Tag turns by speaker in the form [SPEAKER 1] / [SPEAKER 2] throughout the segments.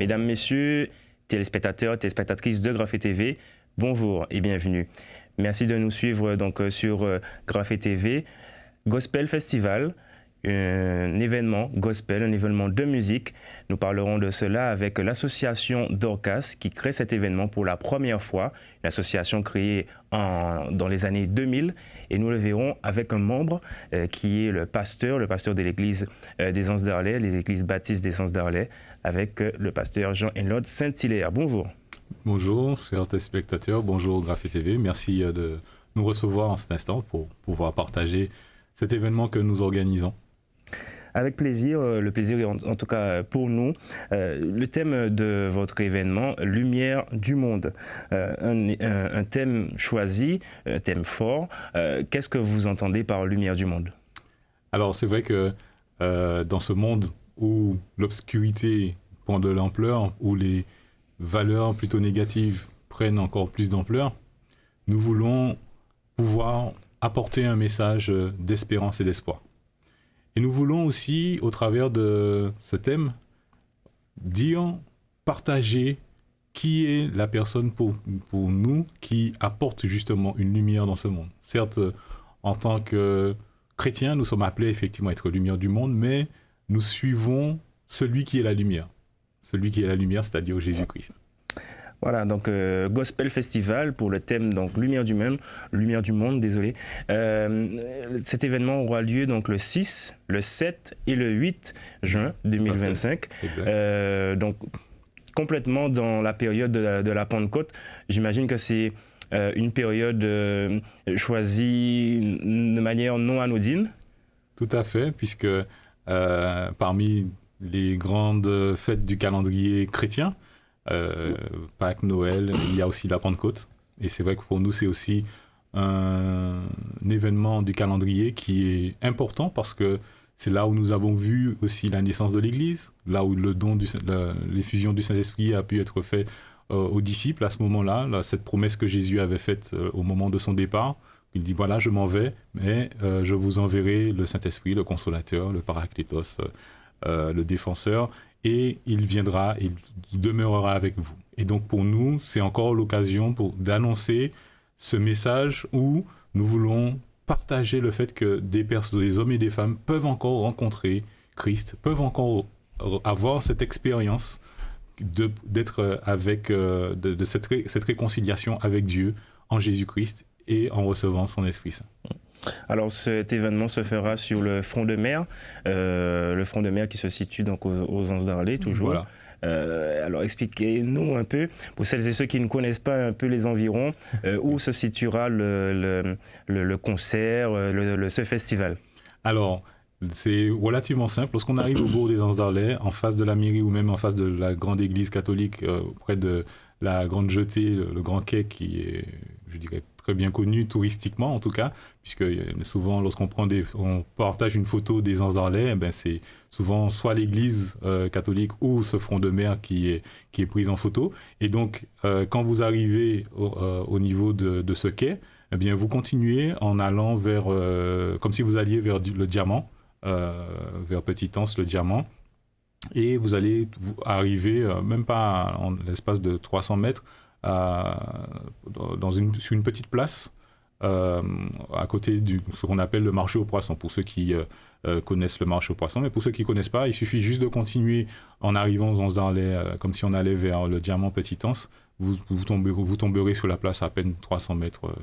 [SPEAKER 1] Mesdames, Messieurs, téléspectateurs, téléspectatrices de Graphé TV, bonjour et bienvenue. Merci de nous suivre donc sur Graphé TV. Gospel Festival, un événement gospel, un événement de musique. Nous parlerons de cela avec l'association Dorcas qui crée cet événement pour la première fois, une association créée dans les années 2000, et nous le verrons avec un membre qui est le pasteur de l'église des Anses d'Arlet, l'église baptiste des Anses d'Arlet, avec le pasteur Jean-Henlod Saint-Hilaire. Bonjour.
[SPEAKER 2] Bonjour, chers téléspectateurs, bonjour Graphé TV. Merci de nous recevoir en cet instant pour pouvoir partager cet événement que nous organisons.
[SPEAKER 1] Avec plaisir, le plaisir est en tout cas pour nous. Le thème de votre événement, Lumière du monde, un thème choisi, un thème fort. Qu'est-ce que vous entendez par Lumière du monde?
[SPEAKER 2] Alors c'est vrai que dans ce monde où l'obscurité prend de l'ampleur, où les valeurs plutôt négatives prennent encore plus d'ampleur, nous voulons pouvoir apporter un message d'espérance et d'espoir. Et nous voulons aussi, au travers de ce thème, partager qui est la personne pour nous qui apporte justement une lumière dans ce monde. Certes, en tant que chrétiens, nous sommes appelés effectivement à être lumière du monde, mais nous suivons celui qui est la lumière. Celui qui est la lumière, c'est-à-dire Jésus-Christ.
[SPEAKER 1] Voilà, donc Gospel Festival pour le thème donc Lumière du monde, désolé. Cet événement aura lieu donc le 6, le 7 et le 8 juin 2025. Donc complètement dans la période de la Pentecôte. J'imagine que c'est une période choisie de manière non anodine.
[SPEAKER 2] Tout à fait, puisque parmi les grandes fêtes du calendrier chrétien, Pâques, Noël, il y a aussi la Pentecôte. Et c'est vrai que pour nous, c'est aussi un événement du calendrier qui est important parce que c'est là où nous avons vu aussi la naissance de l'Église, là où l'effusion du Saint-Esprit a pu être fait aux disciples à ce moment-là, cette promesse que Jésus avait faite au moment de son départ. Il dit, voilà, je m'en vais, mais je vous enverrai le Saint-Esprit, le Consolateur, le Paraclétos, le Défenseur, et il viendra, il demeurera avec vous. Et donc pour nous, c'est encore l'occasion d'annoncer ce message où nous voulons partager le fait que des hommes et des femmes peuvent encore rencontrer Christ, peuvent encore avoir cette expérience d'être avec cette réconciliation avec Dieu en Jésus-Christ et en recevant son Esprit Saint.
[SPEAKER 1] Alors cet événement se fera sur le front de mer qui se situe donc aux Anses d'Arlet toujours.
[SPEAKER 2] Voilà.
[SPEAKER 1] Alors expliquez-nous un peu, pour celles et ceux qui ne connaissent pas un peu les environs, où se situera le concert, ce festival.
[SPEAKER 2] Alors, c'est relativement simple. Lorsqu'on arrive au bourg des Anses d'Arlet, en face de la mairie ou même en face de la grande église catholique, près de la grande jetée, le grand quai qui est, je dirais, très bien connu touristiquement en tout cas, puisque souvent lorsqu'on on partage une photo des Anses d'Arlet, c'est souvent soit l'église catholique ou ce front de mer qui est prise en photo. Et donc quand vous arrivez au niveau de ce quai, vous continuez en allant vers, comme si vous alliez vers le Diamant, vers Petit-Anse, le Diamant, et vous allez arriver, même pas en l'espace de 300 mètres, sur une petite place à côté de ce qu'on appelle le marché aux poissons, pour ceux qui connaissent le marché aux poissons. Mais pour ceux qui ne connaissent pas, il suffit juste de continuer en arrivant aux Anses d'Arlet, comme si on allait vers le Diamant Petit-Anse. Vous tomberez sur la place à peine 300 mètres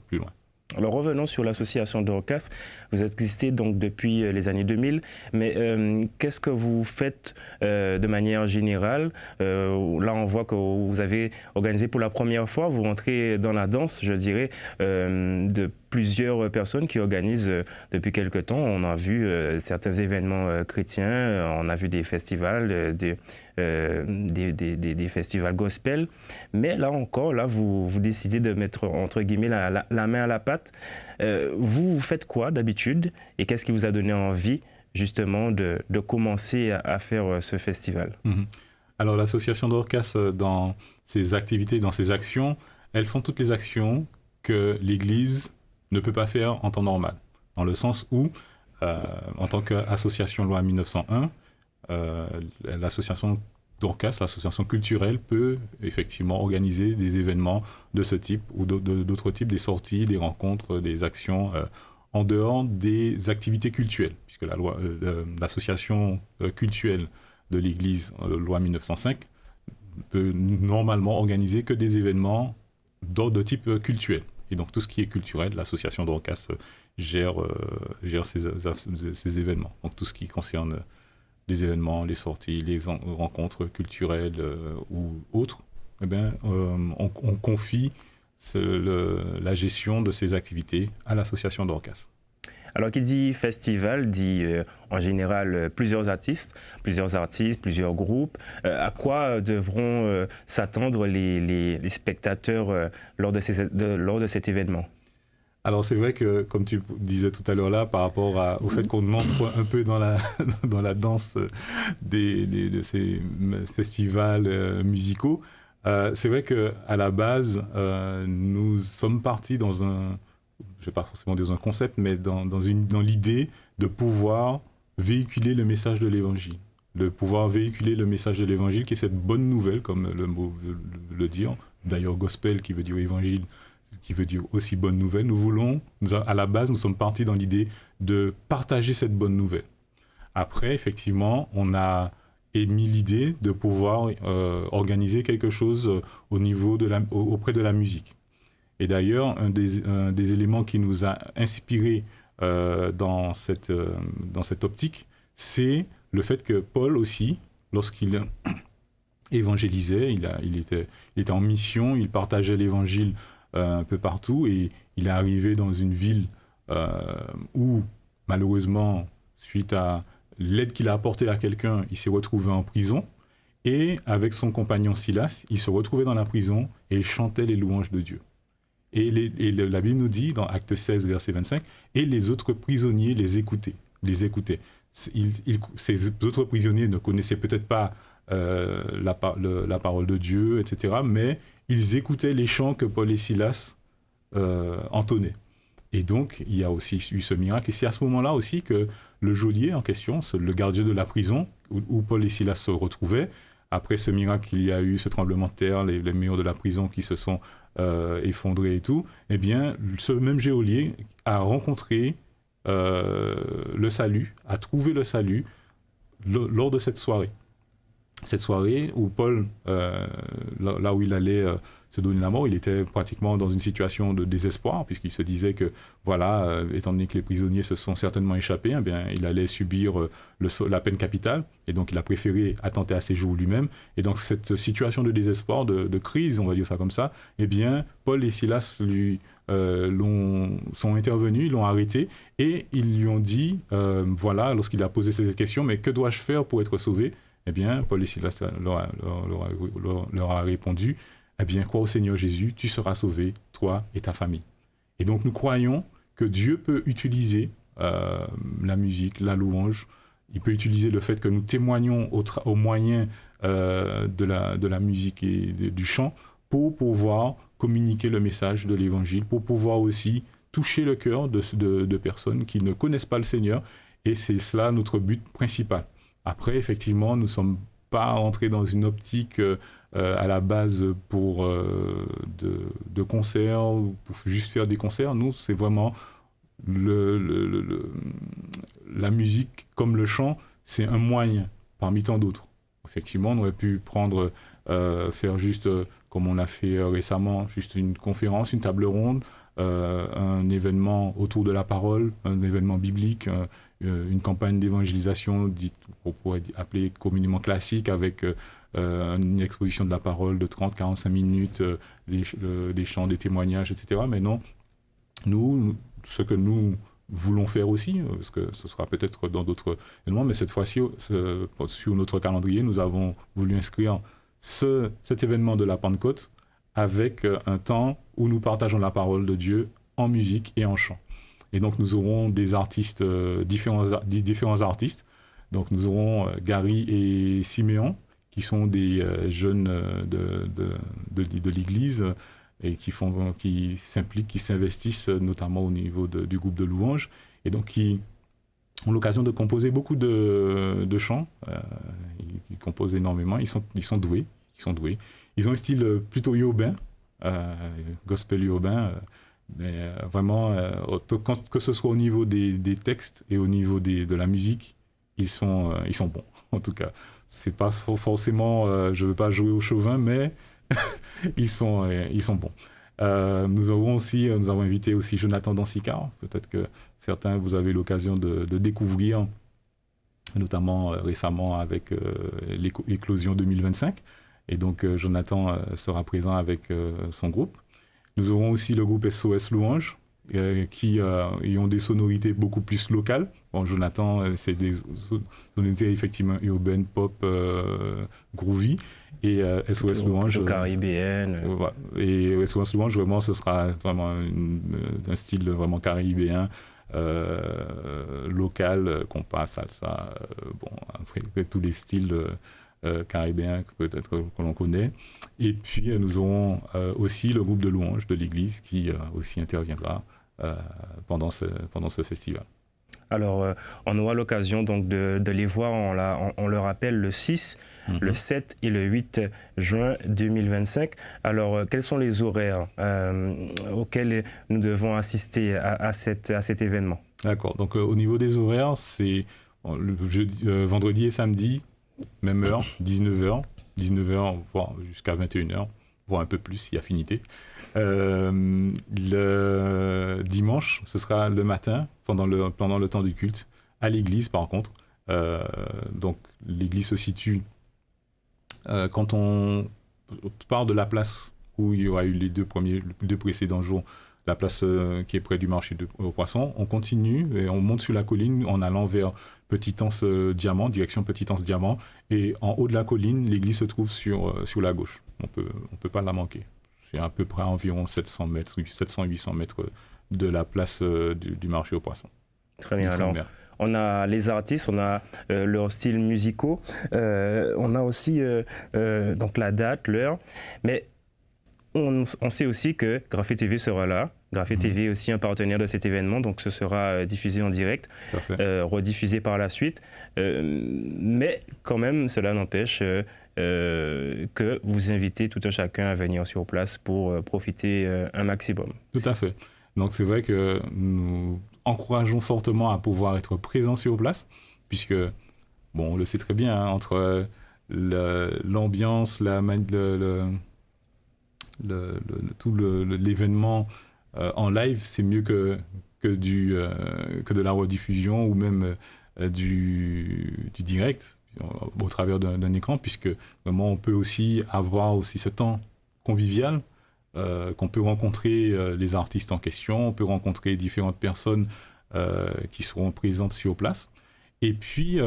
[SPEAKER 2] plus loin.
[SPEAKER 1] Alors revenons sur l'association Dorcas. Vous existez donc depuis les années 2000, mais qu'est-ce que vous faites de manière générale? Là, on voit que vous avez organisé pour la première fois, vous rentrez dans la danse, je dirais, de plusieurs personnes qui organisent depuis quelque temps. On a vu certains événements chrétiens, on a vu des festivals, des festivals gospel, mais là encore, vous décidez de mettre entre guillemets la main à la pâte. Vous faites quoi d'habitude et qu'est-ce qui vous a donné envie justement de commencer à faire ce festival?
[SPEAKER 2] Alors l'association Dorcas, dans ses activités, dans ses actions, elles font toutes les actions que l'Église ne peut pas faire en temps normal, dans le sens où, en tant qu'association loi 1901, l'association Dorcas, l'association culturelle, peut effectivement organiser des événements de ce type ou d'autres types, des sorties, des rencontres, des actions en dehors des activités cultuelles, puisque l'association cultuelle de l'Église, loi 1905, peut normalement organiser que des événements de type cultuel. Et donc tout ce qui est culturel, l'association Dorcas gère ces événements. Donc tout ce qui concerne les événements, les sorties, les rencontres culturelles ou autres, eh bien, on confie la gestion de ces activités à l'association Dorcas.
[SPEAKER 1] Alors, qui dit festival dit en général plusieurs artistes, plusieurs groupes. À quoi devront s'attendre les spectateurs lors de cet événement?
[SPEAKER 2] Alors c'est vrai que, comme tu disais tout à l'heure là, par rapport au fait qu'on entre un peu dans la danse de ces festivals musicaux, c'est vrai qu'à la base, nous sommes partis je ne vais pas forcément dire un concept, mais dans l'idée de pouvoir véhiculer le message de l'Évangile. De pouvoir véhiculer le message de l'Évangile, qui est cette bonne nouvelle, comme le mot veut le dire. D'ailleurs, gospel, qui veut dire évangile, qui veut dire aussi bonne nouvelle. À la base, nous sommes partis dans l'idée de partager cette bonne nouvelle. Après, effectivement, on a émis l'idée de pouvoir organiser quelque chose auprès de la musique. Et d'ailleurs, un des éléments qui nous a inspirés dans cette optique, c'est le fait que Paul aussi, lorsqu'il évangélisait, il était en mission, il partageait l'évangile un peu partout, et il est arrivé dans une ville où, malheureusement, suite à l'aide qu'il a apportée à quelqu'un, il s'est retrouvé en prison, et avec son compagnon Silas, il se retrouvait dans la prison et il chantait les louanges de Dieu. Et la Bible nous dit, dans Acte 16, verset 25, « Et les autres prisonniers les écoutaient. » Ces autres prisonniers ne connaissaient peut-être pas la parole de Dieu, etc., mais ils écoutaient les chants que Paul et Silas entonnaient. Et donc, il y a aussi eu ce miracle. Et c'est à ce moment-là aussi que le geôlier en question, le gardien de la prison, où Paul et Silas se retrouvaient, après ce miracle, il y a eu ce tremblement de terre, les murs de la prison qui se sont effondrés et tout, eh bien, ce même geôlier a rencontré le salut, a trouvé le salut lors de cette soirée. Cette soirée où Paul, là où il allait se donner la mort, il était pratiquement dans une situation de désespoir, puisqu'il se disait que, voilà, étant donné que les prisonniers se sont certainement échappés, eh bien, il allait subir la peine capitale, et donc il a préféré attenter à ses jours lui-même. Et donc cette situation de désespoir, de crise, on va dire ça comme ça, eh bien, Paul et Silas sont intervenus, ils l'ont arrêté, et ils lui ont dit, voilà, lorsqu'il a posé cette question, mais que dois-je faire pour être sauvé ? Eh bien, Paul et Silas leur a répondu, eh bien, crois au Seigneur Jésus, tu seras sauvé, toi et ta famille. Et donc, nous croyons que Dieu peut utiliser la musique, la louange, il peut utiliser le fait que nous témoignons au moyen de la musique et du chant pour pouvoir communiquer le message de l'Évangile, pour pouvoir aussi toucher le cœur de personnes qui ne connaissent pas le Seigneur, et c'est cela notre but principal. Après, effectivement, nous ne sommes pas rentrés dans une optique à la base pour de concerts, ou pour juste faire des concerts. Nous, c'est vraiment la musique comme le chant, c'est un moyen parmi tant d'autres. Effectivement, on aurait pu faire juste, comme on a fait récemment, juste une conférence, une table ronde, un événement autour de la parole, un événement biblique, une campagne d'évangélisation qu'on pourrait appeler communément classique, avec une exposition de la parole de 30-45 minutes, des chants, des témoignages, etc. Mais non, nous, ce que nous voulons faire aussi, parce que ce sera peut-être dans d'autres événements, mais cette fois-ci, sur notre calendrier, nous avons voulu inscrire cet événement de la Pentecôte avec un temps où nous partageons la parole de Dieu en musique et en chant. Et donc nous aurons des artistes, différents artistes. Donc nous aurons Gary et Siméon, qui sont des jeunes de l'Église et qui s'impliquent, qui s'investissent notamment au niveau du groupe de louanges, et donc qui ont l'occasion de composer beaucoup de chants. Ils composent énormément. Ils sont doués. Ils ont un style plutôt urbain, gospel urbain, mais vraiment, que ce soit au niveau des textes et au niveau de la musique, ils sont bons. En tout cas, c'est pas forcément, je veux pas jouer au chauvin, mais ils sont bons. Nous avons invité aussi Jonathan Dansicar. Peut-être que certains, vous avez l'occasion de découvrir, notamment récemment avec l'éclosion 2025. Et donc, Jonathan sera présent avec son groupe. Nous aurons aussi le groupe SOS Louange, qui ont des sonorités beaucoup plus locales. Bon, Jonathan, c'est des sonorités effectivement urbaines, pop, groovy. Et SOS Louange...
[SPEAKER 1] caribéenne.
[SPEAKER 2] Et SOS Louange, vraiment, ce sera vraiment un style vraiment caribéen, local, compas, salsa, après tous les styles caribéens peut-être que l'on connaît. Et puis, nous aurons aussi le groupe de louanges de l'église qui aussi interviendra pendant ce festival.
[SPEAKER 1] Alors, on aura l'occasion donc de les voir, on le rappelle, le 6, le 7 et le 8 juin 2025. Alors, quels sont les horaires auxquels nous devons assister à cet événement?
[SPEAKER 2] D'accord, donc au niveau des horaires, c'est vendredi et samedi, même heure, 19h, voire jusqu'à 21h, voire un peu plus si affinité. Le dimanche, ce sera le matin, pendant le temps du culte, à l'église par contre. Donc l'église se situe, quand on part de la place où il y aura eu les deux précédents jours, la place qui est près du marché aux poissons, on continue et on monte sur la colline en allant vers Petit-Anse Diamant, direction Petit-Anse Diamant, et en haut de la colline, l'église se trouve sur la gauche. On peut pas la manquer. C'est à peu près à environ 700-800 mètres de la place du marché aux poissons.
[SPEAKER 1] Très bien, alors on a les artistes, on a leurs styles musicaux, on a aussi donc la date, l'heure, mais on sait aussi que Graphé TV sera là. Graphé TV est aussi un partenaire de cet événement, donc ce sera diffusé en direct, rediffusé par la suite. Mais quand même, cela n'empêche que vous invitez tout un chacun à venir sur place pour profiter un maximum.
[SPEAKER 2] Tout à fait. Donc c'est vrai que nous encourageons fortement à pouvoir être présents sur place, puisque, bon, on le sait très bien, hein, entre l'ambiance, tout l'événement en live, c'est mieux que de la rediffusion ou même du direct au travers d'un écran, puisque vraiment on peut aussi avoir aussi ce temps convivial, qu'on peut rencontrer les artistes en question, on peut rencontrer différentes personnes qui seront présentes sur place. Et puis,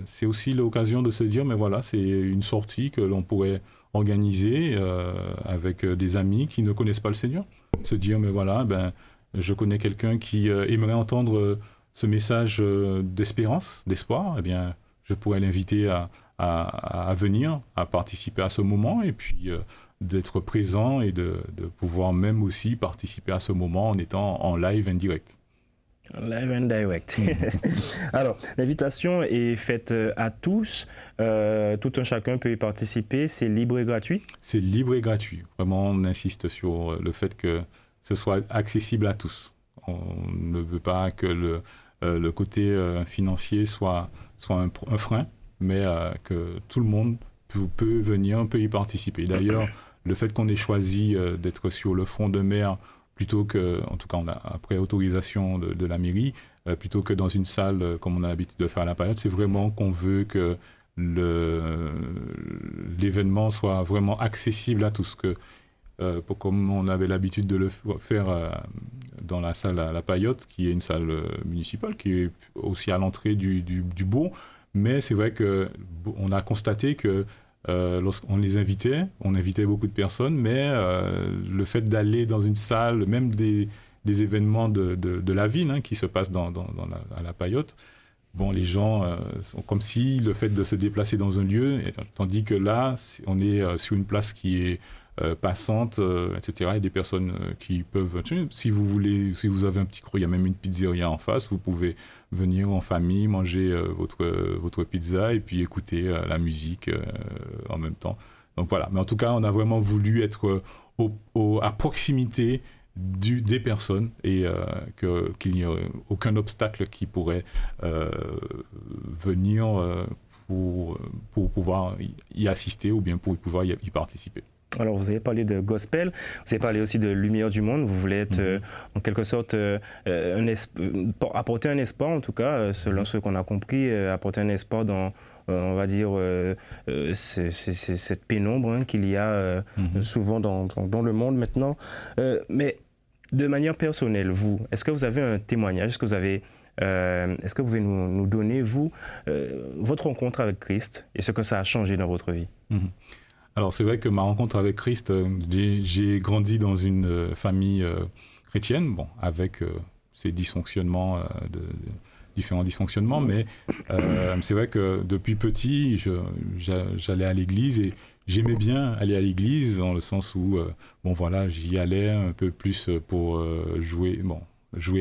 [SPEAKER 2] c'est aussi l'occasion de se dire, mais voilà, c'est une sortie que l'on pourrait organiser avec des amis qui ne connaissent pas le Seigneur. Se dire, mais voilà, je connais quelqu'un qui aimerait entendre ce message d'espérance, d'espoir, eh bien, je pourrais l'inviter à venir, à participer à ce moment, et puis d'être présent et de pouvoir même aussi participer à ce moment en étant en live, en direct.
[SPEAKER 1] Live and direct. Alors, l'invitation est faite à tous. Tout un chacun peut y participer. C'est libre et gratuit? C'est
[SPEAKER 2] libre et gratuit. Vraiment, on insiste sur le fait que ce soit accessible à tous. On ne veut pas que le côté financier soit un frein, mais que tout le monde peut venir, peut y participer. D'ailleurs, le fait qu'on ait choisi d'être sur le front de mer plutôt que, en tout cas après autorisation de la mairie, plutôt que dans une salle comme on a l'habitude de faire à la période, c'est vraiment qu'on veut que l'événement soit vraiment accessible à tous. Comme on avait l'habitude de le faire dans la salle à la Paillote, qui est une salle municipale, qui est aussi à l'entrée du bourg, mais c'est vrai qu'on a constaté que lorsqu'on les invitait, on invitait beaucoup de personnes, mais le fait d'aller dans une salle, même des événements de la ville qui se passent à la Paillote, bon, les gens sont comme si le fait de se déplacer dans un lieu, tandis que là, on est sur une place qui est passantes, etc. Et des personnes qui peuvent, si vous voulez, si vous avez un petit creux, il y a même une pizzeria en face, vous pouvez venir en famille, manger votre pizza et puis écouter la musique en même temps. Donc voilà, mais en tout cas, on a vraiment voulu être à proximité des personnes et qu'il n'y ait aucun obstacle qui pourrait venir pour pouvoir y assister ou bien pour pouvoir y participer.
[SPEAKER 1] Alors, vous avez parlé de gospel, vous avez parlé aussi de lumière du monde. Vous voulez être, en quelque sorte, apporter un espoir, en tout cas, selon ce qu'on a compris, apporter un espoir dans, on va dire, cette pénombre qu'il y a souvent dans le monde maintenant. Mais de manière personnelle, vous, est-ce que vous avez un témoignage? Est-ce que vous pouvez nous donner, vous, votre rencontre avec Christ et ce que ça a changé dans votre vie?
[SPEAKER 2] Alors, c'est vrai que ma rencontre avec Christ, j'ai grandi dans une famille chrétienne, bon, avec ces dysfonctionnements, différents dysfonctionnements, mais c'est vrai que depuis petit, j'allais à l'église et j'aimais bien aller à l'église dans le sens où, bon voilà, j'y allais un peu plus pour jouer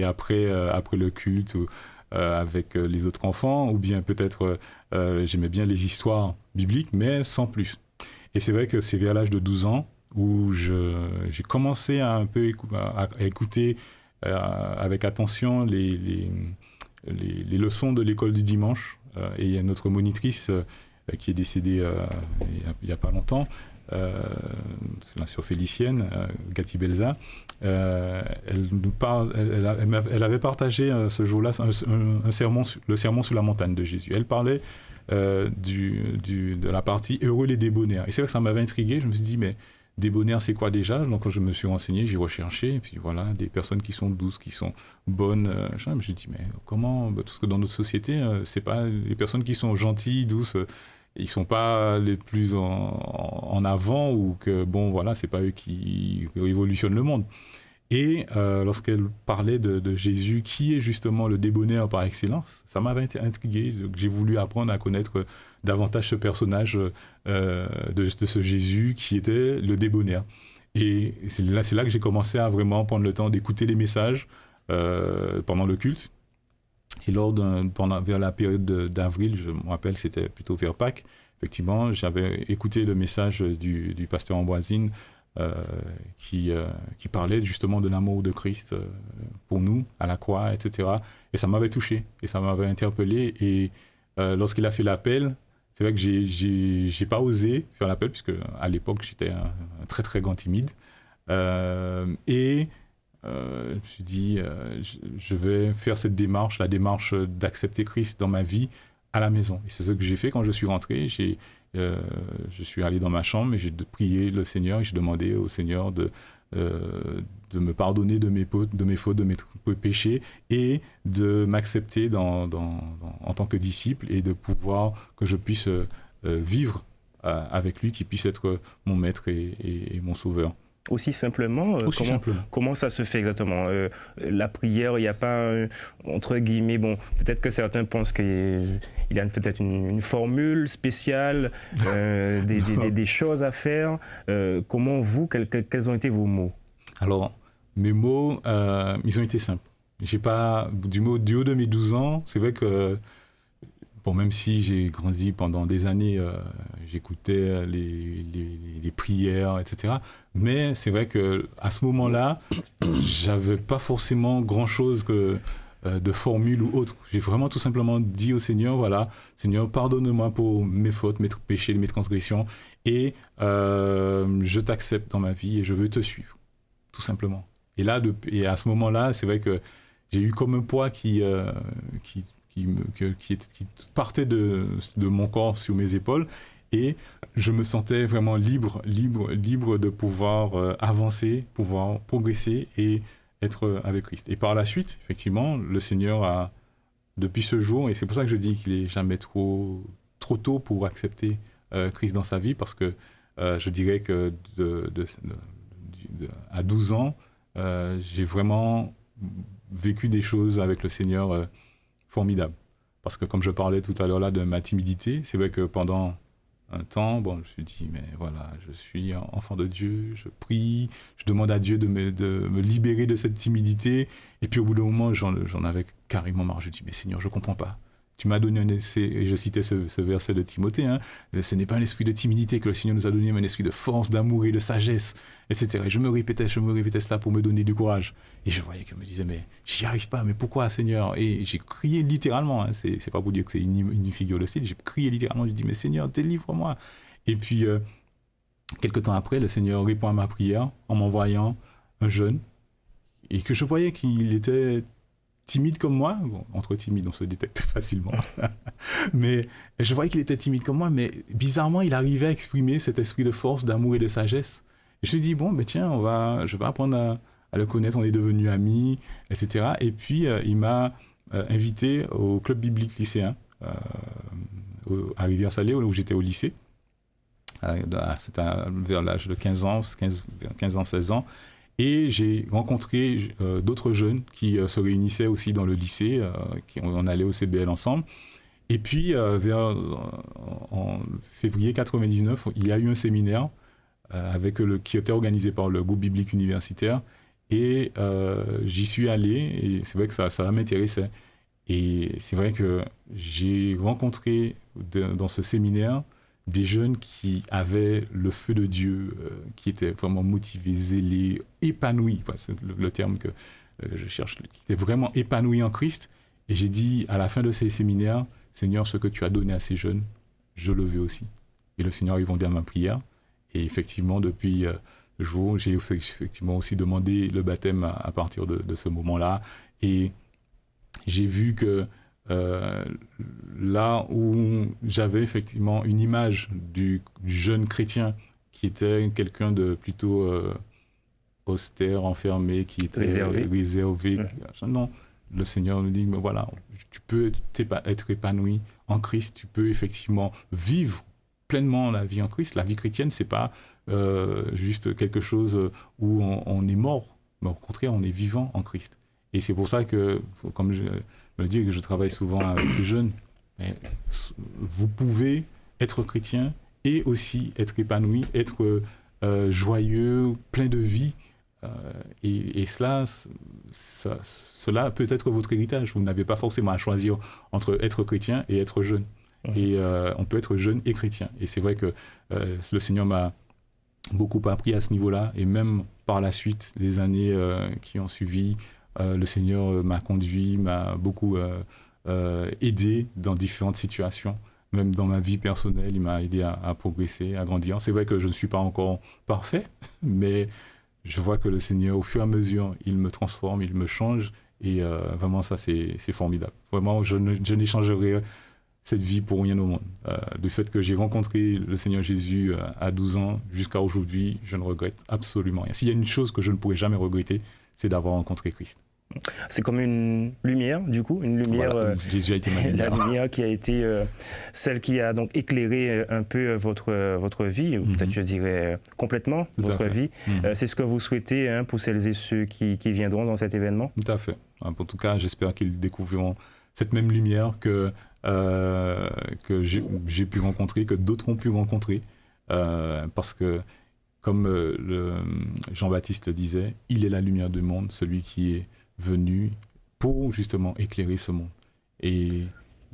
[SPEAKER 2] après le culte ou avec les autres enfants, ou bien peut-être j'aimais bien les histoires bibliques, mais sans plus. Et c'est vrai que c'est vers l'âge de 12 ans où j'ai commencé à un peu à écouter avec attention les leçons de l'école du dimanche. Et il y a notre monitrice qui est décédée il n'y a pas longtemps, c'est la sœur Félicienne, Gati Belza. Elle nous parle, elle avait partagé ce jour-là un sermon, le sermon sur la montagne de Jésus. Elle parlait de la partie heureux les débonnaires. Et c'est vrai que ça m'avait intrigué. Je me suis dit, mais débonnaires, c'est quoi déjà? Donc, quand je me suis renseigné, j'ai recherché. Et puis voilà, des personnes qui sont douces, qui sont bonnes. Je me suis dit, mais comment? Parce que dans notre société, c'est pas les personnes qui sont gentilles, douces. Ils sont pas les plus en avant, ou que, bon, voilà, c'est pas eux qui révolutionnent le monde. Et lorsqu'elle parlait de Jésus, qui est justement le débonnaire par excellence, ça m'avait intrigué. J'ai voulu apprendre à connaître davantage ce personnage de ce Jésus qui était le débonnaire. Et c'est là que j'ai commencé à vraiment prendre le temps d'écouter les messages pendant le culte. Et vers la période d'avril, je me rappelle, c'était plutôt vers Pâques, effectivement, j'avais écouté le message du pasteur Ambroisine, qui parlait justement de l'amour de Christ pour nous, à la croix, etc. Et ça m'avait touché, et ça m'avait interpellé. Et lorsqu'il a fait l'appel, c'est vrai que j'ai pas osé faire l'appel, puisque à l'époque, j'étais un très, très grand timide. Je me suis dit, je vais faire cette démarche, la démarche d'accepter Christ dans ma vie à la maison. Et c'est ce que j'ai fait quand je suis rentré. Je suis allé dans ma chambre et j'ai prié le Seigneur et j'ai demandé au Seigneur de me pardonner de mes fautes, de mes péchés, et de m'accepter en tant que disciple, et de pouvoir que je puisse vivre avec lui, qu'il puisse être mon maître et mon sauveur.
[SPEAKER 1] Aussi simplement, comment ça se fait exactement? La prière, il n'y a pas, entre guillemets, bon, peut-être que certains pensent qu'il y a peut-être une formule spéciale, des choses à faire. Comment quels ont été vos mots?
[SPEAKER 2] Alors, mes mots, ils ont été simples. J'ai pas, du haut de mes 12 ans, c'est vrai que, bon, même si j'ai grandi pendant des années, j'écoutais les prières, etc. Mais c'est vrai qu'à ce moment-là, j'avais pas forcément grand-chose de formule ou autre. J'ai vraiment tout simplement dit au Seigneur, voilà, Seigneur, pardonne-moi pour mes fautes, mes péchés, mes transgressions, et je t'accepte dans ma vie et je veux te suivre, tout simplement. Et à ce moment-là, c'est vrai que j'ai eu comme un poids qui partait de mon corps sur mes épaules, et je me sentais vraiment libre de pouvoir avancer, pouvoir progresser et être avec Christ. Et par la suite, effectivement, le Seigneur a, depuis ce jour, et c'est pour ça que je dis qu'il est jamais trop tôt pour accepter Christ dans sa vie, parce que je dirais que à 12 ans, j'ai vraiment vécu des choses avec le Seigneur formidables. Parce que comme je parlais tout à l'heure là de ma timidité, c'est vrai que pendant un temps, bon, je me suis dit, mais voilà, je suis un enfant de Dieu, je prie, je demande à Dieu de me libérer de cette timidité. Et puis au bout d'un moment, j'en avais carrément marre. Je dis, mais Seigneur, je comprends pas. Tu m'as donné un essai, et je citais ce verset de Timothée, hein, ce n'est pas un esprit de timidité que le Seigneur nous a donné, mais un esprit de force, d'amour et de sagesse, etc. Et je me répétais cela pour me donner du courage. Et je voyais qu'elle me disait, mais j'y arrive pas, mais pourquoi, Seigneur? Et j'ai crié littéralement, hein, c'est pas pour dire que c'est une figure de style, j'ai crié littéralement, j'ai dit, mais Seigneur, délivre-moi. Et puis, quelques temps après, le Seigneur répond à ma prière en m'envoyant un jeune, et que je voyais qu'il était timide comme moi. Bon, entre timide, on se détecte facilement. Mais je voyais qu'il était timide comme moi, mais bizarrement, il arrivait à exprimer cet esprit de force, d'amour et de sagesse. Et je lui dis, bon, ben tiens, je vais apprendre à le connaître, on est devenus amis, etc. Et puis, il m'a invité au club biblique lycéen à Rivière-Salée, où j'étais au lycée. C'était vers l'âge de 15 ans, 16 ans. Et j'ai rencontré d'autres jeunes qui se réunissaient aussi dans le lycée, on allait au CBL ensemble. Et puis, en février 99, il y a eu un séminaire qui était organisé par le groupe biblique universitaire. Et j'y suis allé, et c'est vrai que ça m'intéressait. Et c'est vrai que j'ai rencontré dans ce séminaire des jeunes qui avaient le feu de Dieu, qui étaient vraiment motivés, zélés, épanouis, c'est le terme que je cherche, qui étaient vraiment épanouis en Christ. Et j'ai dit à la fin de ces séminaires, Seigneur, ce que tu as donné à ces jeunes, je le veux aussi. Et le Seigneur a répondu à ma prière. Et effectivement, depuis ce jour, j'ai effectivement aussi demandé le baptême à partir de ce moment-là. Et j'ai vu que là où j'avais effectivement une image du jeune chrétien qui était quelqu'un de plutôt austère, enfermé, qui était réservé. Non, le Seigneur nous dit, mais voilà, tu peux être épanoui en Christ, tu peux effectivement vivre pleinement la vie en Christ. La vie chrétienne, c'est pas juste quelque chose où on est mort, mais au contraire, on est vivant en Christ. Et c'est pour ça que, comme je me dis que je travaille souvent avec les jeunes, mais vous pouvez être chrétien et aussi être épanoui, être joyeux, plein de vie. Et cela peut être votre héritage. Vous n'avez pas forcément à choisir entre être chrétien et être jeune. Et on peut être jeune et chrétien. Et c'est vrai que le Seigneur m'a beaucoup appris à ce niveau-là. Et même par la suite, les années qui ont suivi, le Seigneur m'a conduit, m'a beaucoup aidé dans différentes situations. Même dans ma vie personnelle, il m'a aidé à progresser, à grandir. C'est vrai que je ne suis pas encore parfait, mais je vois que le Seigneur, au fur et à mesure, il me transforme, il me change. Et vraiment, ça, c'est formidable. Vraiment, je n'échangerai cette vie pour rien au monde. Du fait que j'ai rencontré le Seigneur Jésus à 12 ans jusqu'à aujourd'hui, je ne regrette absolument rien. S'il y a une chose que je ne pourrais jamais regretter, c'est d'avoir rencontré Christ.
[SPEAKER 1] C'est comme une lumière, du coup, une lumière. Voilà,
[SPEAKER 2] Jésus a été ma lumière.
[SPEAKER 1] La lumière qui a été celle qui a donc éclairé un peu votre vie, ou peut-être je dirais complètement votre vie. C'est ce que vous souhaitez pour celles et ceux qui viendront dans cet événement?
[SPEAKER 2] Tout à fait. En tout cas, j'espère qu'ils découvriront cette même lumière que j'ai pu rencontrer, que d'autres ont pu rencontrer, parce que, comme Jean-Baptiste le disait, il est la lumière du monde, celui qui est venu pour justement éclairer ce monde. Et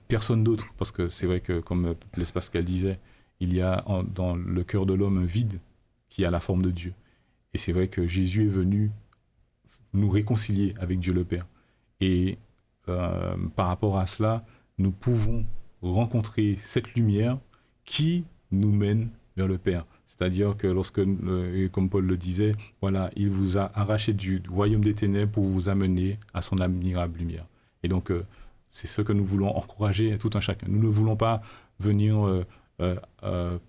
[SPEAKER 2] personne d'autre, parce que c'est vrai que, comme Blaise Pascal disait, il y a dans le cœur de l'homme un vide qui a la forme de Dieu. Et c'est vrai que Jésus est venu nous réconcilier avec Dieu le Père. Et par rapport à cela, nous pouvons rencontrer cette lumière qui nous mène vers le Père. C'est-à-dire que lorsque, comme Paul le disait, voilà, il vous a arraché du royaume des ténèbres pour vous amener à son admirable lumière. Et donc, c'est ce que nous voulons encourager tout un chacun. Nous ne voulons pas venir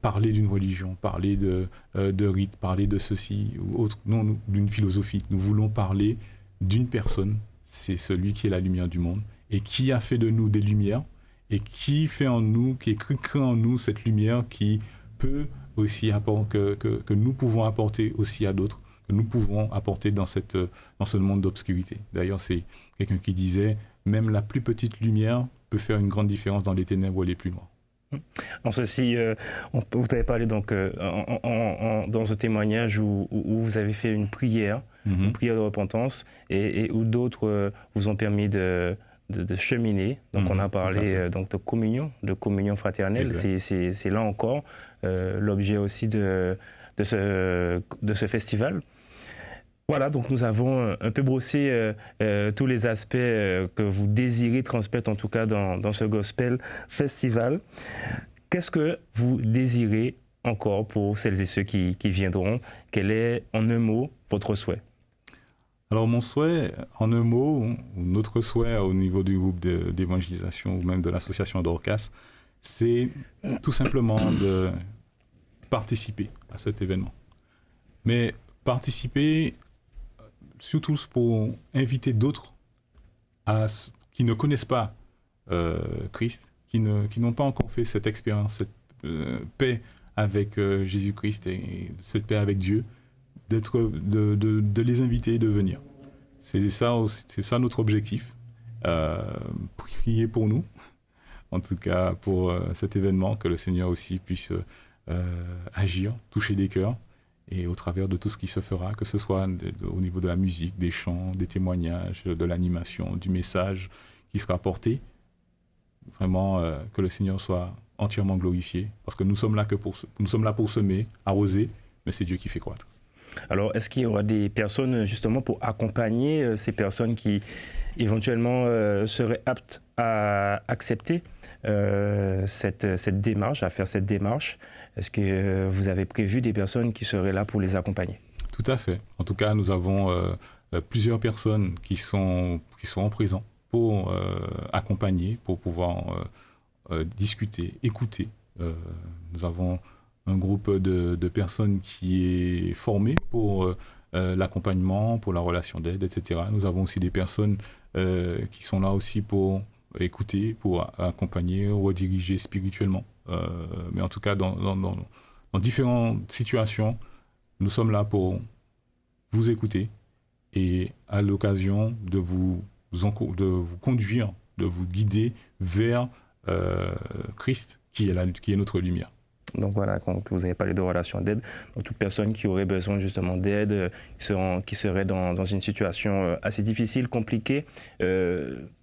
[SPEAKER 2] parler d'une religion, parler de rites, parler de ceci ou autre, non, d'une philosophie. Nous voulons parler d'une personne, c'est celui qui est la lumière du monde et qui a fait de nous des lumières et qui fait en nous, qui crée en nous cette lumière qui peut aussi que nous pouvons apporter aussi à d'autres, que nous pouvons apporter dans ce monde d'obscurité. D'ailleurs, c'est quelqu'un qui disait, même la plus petite lumière peut faire une grande différence dans les ténèbres les plus noires.
[SPEAKER 1] En ceci, vous avez parlé donc dans ce témoignage où vous avez fait une prière de repentance et où d'autres vous ont permis de cheminer. Donc on a parlé donc de communion fraternelle. C'est là encore l'objet aussi de ce festival. Voilà, donc nous avons un peu brossé tous les aspects que vous désirez transmettre, en tout cas dans ce Gospel Festival. Qu'est-ce que vous désirez encore pour celles et ceux qui viendront? Quel est, en un mot, votre souhait?
[SPEAKER 2] Alors mon souhait, en un mot, notre souhait au niveau du groupe d'évangélisation ou même de l'association Dorcas, c'est tout simplement de participer à cet événement. Mais participer surtout pour inviter d'autres qui ne connaissent pas Christ, qui n'ont pas encore fait cette expérience, cette paix avec Jésus-Christ et cette paix avec Dieu, de les inviter et de venir. C'est ça notre objectif. Prier pour nous, en tout cas pour cet événement, que le Seigneur aussi puisse agir, toucher des cœurs, et au travers de tout ce qui se fera, que ce soit au niveau de la musique, des chants, des témoignages, de l'animation, du message qui sera porté, vraiment que le Seigneur soit entièrement glorifié, parce que nous sommes là pour semer, arroser, mais c'est Dieu qui fait croître.
[SPEAKER 1] Alors, est-ce qu'il y aura des personnes justement pour accompagner ces personnes qui éventuellement seraient aptes à accepter cette démarche, à faire cette démarche? Est-ce que vous avez prévu des personnes qui seraient là pour les accompagner?
[SPEAKER 2] Tout à fait. En tout cas, nous avons plusieurs personnes qui sont présentes pour accompagner, pour pouvoir discuter, écouter. Nous avons un groupe de personnes qui est formé pour l'accompagnement, pour la relation d'aide, etc. Nous avons aussi des personnes qui sont là aussi pour écouter, pour accompagner, rediriger spirituellement. Mais en tout cas, dans différentes situations, nous sommes là pour vous écouter et à l'occasion de vous conduire, de vous guider vers Christ, qui est notre lumière.
[SPEAKER 1] Donc voilà, quand vous avez parlé de relation d'aide, donc toute personne qui aurait besoin justement d'aide, qui serait dans une situation assez difficile, compliquée,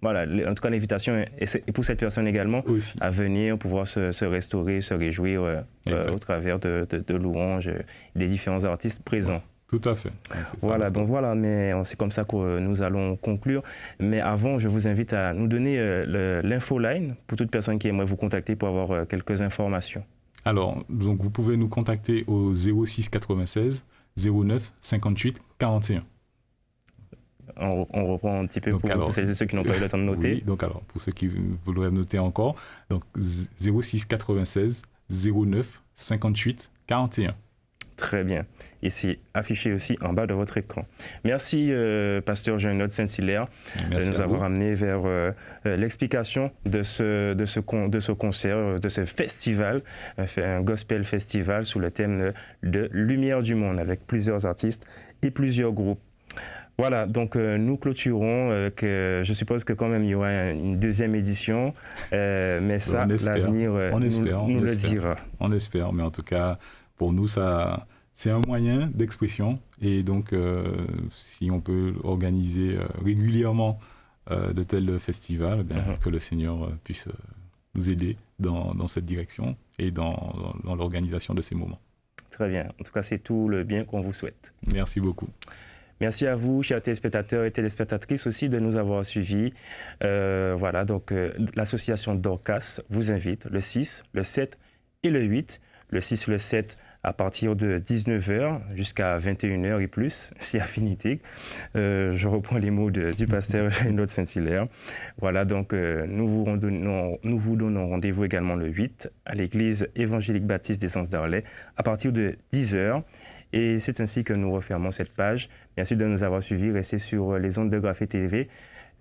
[SPEAKER 1] voilà, en tout cas l'invitation est pour cette personne également aussi à venir, pouvoir se restaurer, se réjouir au travers de louanges des différents artistes présents.
[SPEAKER 2] Tout à fait.
[SPEAKER 1] Voilà, donc voilà, mais c'est comme ça que nous allons conclure. Mais avant, je vous invite à nous donner l'infoline pour toute personne qui aimerait vous contacter pour avoir quelques informations.
[SPEAKER 2] Alors, donc vous pouvez nous contacter au 06 96 09 58 41.
[SPEAKER 1] On reprend un petit peu donc, pour celles et ceux qui n'ont pas eu le temps de noter.
[SPEAKER 2] Oui, donc alors, pour ceux qui voudraient noter encore, donc 06 96 09 58 41.
[SPEAKER 1] Très bien. Et c'est affiché aussi en bas de votre écran. Merci, Pasteur Jean-Claude Saint-Hilaire, de nous avoir amené vers l'explication de ce concert, de ce festival, un gospel festival sous le thème de Lumière du monde, avec plusieurs artistes et plusieurs groupes. Voilà, donc nous clôturons, que je suppose que quand même il y aura une deuxième édition, mais ça, l'avenir nous le dira.
[SPEAKER 2] On espère, mais en tout cas, pour nous, c'est un moyen d'expression, et donc si on peut organiser régulièrement de tels festivals, que le Seigneur puisse nous aider dans cette direction et dans l'organisation de ces moments.
[SPEAKER 1] Très bien, en tout cas c'est tout le bien qu'on vous souhaite.
[SPEAKER 2] Merci beaucoup.
[SPEAKER 1] Merci à vous, chers téléspectateurs et téléspectatrices aussi, de nous avoir suivis. Voilà, donc l'association Dorcas vous invite le 6, le 7 et le 8. Le 6, le 7 à partir de 19h jusqu'à 21h et plus, si affinité. Je reprends les mots du pasteur Jean-Claude Saint-Hilaire. Voilà, donc nous vous donnons rendez-vous également le 8 à l'église évangélique baptiste d'Essence d'Arlay à partir de 10h. Et c'est ainsi que nous refermons cette page. Merci de nous avoir suivis. Restez sur les ondes de Graphé TV.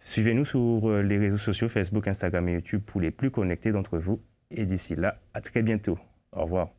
[SPEAKER 1] Suivez-nous sur les réseaux sociaux, Facebook, Instagram et YouTube pour les plus connectés d'entre vous. Et d'ici là, à très bientôt. Au revoir.